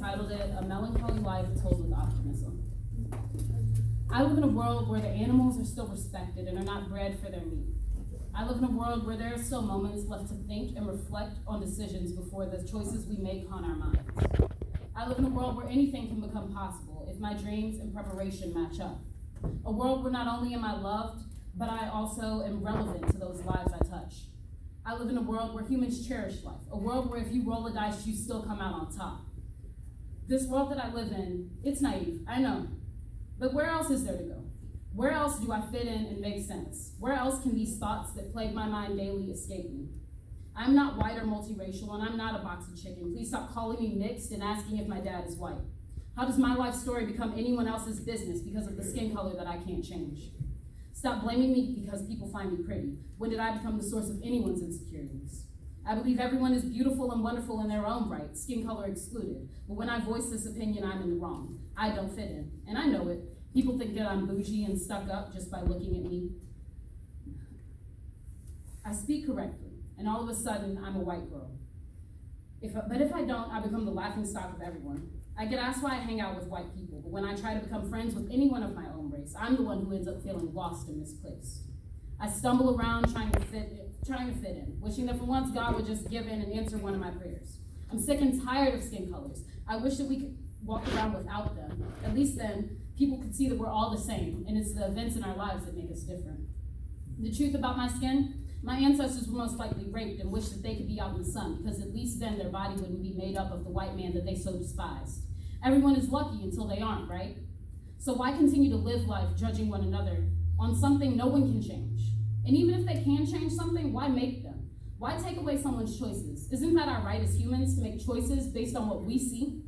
entitled it A Melancholy Life Told with Optimism. I live in a world where the animals are still respected and are not bred for their meat. I live in a world where there are still moments left to think and reflect on decisions before the choices we make haunt our minds. I live in a world where anything can become possible if my dreams and preparation match up. A world where not only am I loved, but I also am relevant to those lives I touch. I live in a world where humans cherish life, a world where if you roll a dice, you still come out on top. This world that I live in, it's naive, I know, but where else is there to go? Where else do I fit in and make sense? Where else can these thoughts that plague my mind daily escape me? I'm not white or multiracial, and I'm not a box of chicken. Please stop calling me mixed and asking if my dad is white. How does my life story become anyone else's business because of the skin color that I can't change? Stop blaming me because people find me pretty. When did I become the source of anyone's insecurities? I believe everyone is beautiful and wonderful in their own right, skin color excluded. But when I voice this opinion, I'm in the wrong. I don't fit in, and I know it. People think that I'm bougie and stuck up just by looking at me. I speak correctly, and all of a sudden, I'm a white girl. But if I don't, I become the laughingstock of everyone. I get asked why I hang out with white people, but when I try to become friends with anyone of my own race, I'm the one who ends up feeling lost and misplaced. I stumble around trying to fit in, wishing that for once God would just give in and answer one of my prayers. I'm sick and tired of skin colors. I wish that we could walk around without them. At least then, people could see that we're all the same, and it's the events in our lives that make us different. The truth about my skin, my ancestors were most likely raped and wished that they could be out in the sun, because at least then their body wouldn't be made up of the white man that they so despised. Everyone is lucky until they aren't, right? So why continue to live life judging one another on something no one can change? And even if they can change something, why make them? Why take away someone's choices? Isn't that our right as humans to make choices based on what we see?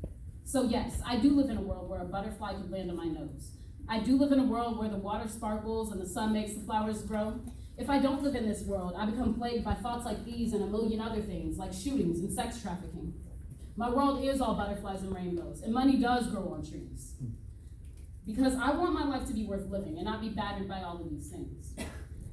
So yes, I do live in a world where a butterfly could land on my nose. I do live in a world where the water sparkles and the sun makes the flowers grow. If I don't live in this world, I become plagued by thoughts like these and a million other things, like shootings and sex trafficking. My world is all butterflies and rainbows, and money does grow on trees. Because I want my life to be worth living and not be battered by all of these things.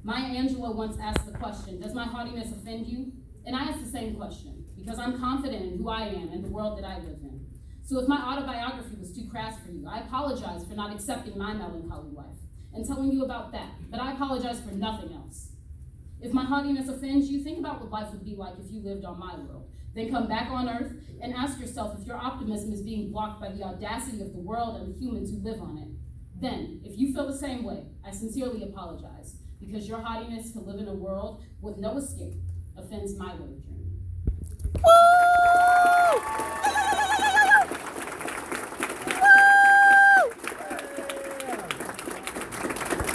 Maya Angelou once asked the question, does my haughtiness offend you? And I ask the same question, because I'm confident in who I am and the world that I live in. So if my autobiography was too crass for you, I apologize for not accepting my melancholy life and telling you about that, but I apologize for nothing else. If my haughtiness offends you, think about what life would be like if you lived on my world. Then come back on Earth and ask yourself if your optimism is being blocked by the audacity of the world and the humans who live on it. Then, if you feel the same way, I sincerely apologize, because your haughtiness to live in a world with no escape offends my way of journey.